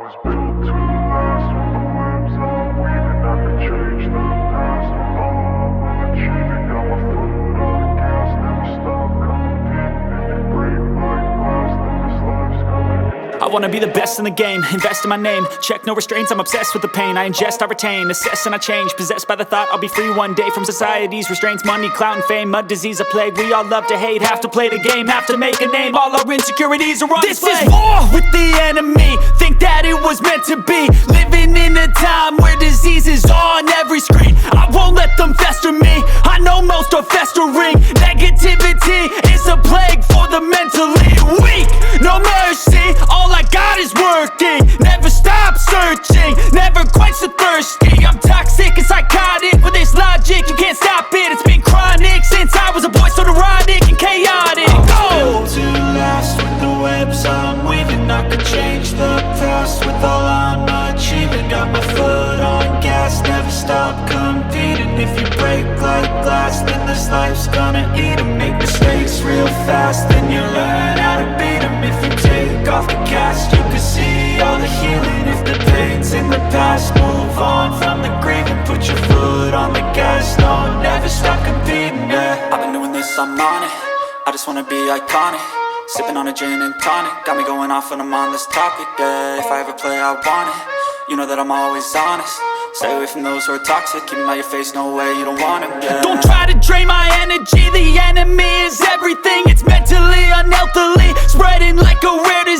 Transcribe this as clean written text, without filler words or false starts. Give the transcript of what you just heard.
was built to last. With the webs I'm weaving, I could change the past. With all I'm achieving, got my foot on gas. Never stop competing. If you break like glass, then this life's gonna end. I wanna be the best in the game, invest in my name. Check no restraints, I'm obsessed with the pain. I ingest, I retain, assess and I change. Possessed by the thought I'll be free one day from society's restraints. Money, clout and fame, mud, disease, a plague. We all love to hate, have to play the game, have to make a name. All our insecurities are on display. This is war with the enemy, think that it was meant to be. Living in a time where disease is on every screen. I won't let them fester me, I know most are festering. Negativity is a plague for the mentally weak. No mercy, all I got is working. Never stop searching, never quench the thirsty. I'm toxic and psychotic, with this logic you can't stop it. It's been chronic since I was a boy, so neurotic and chaotic. Built to last. With the webs I'm weaving, I could change the past. With all I'm achieving, got my foot on gas. Never stop competing. If you break like glass, then this life's gonna eat 'em. Make mistakes real fast, then you learn how to beat 'em. If you take off the cast, you can see all the healing. If the pain's in the past, move on from the grave and put your foot on the gas. No, never stop competing, yeah. I've been doing this, I'm on it. I just wanna be iconic. Sipping on a gin and tonic, got me going off when I'm on this topic, yeah. If I ever play, I want it. You know that I'm always honest. Stay away from those who are toxic. Keep them out your face, no way, you don't want it, yeah. Don't try to drain my energy, the enemy is everything. It's mentally, unhealthily, spreading like a rare disease.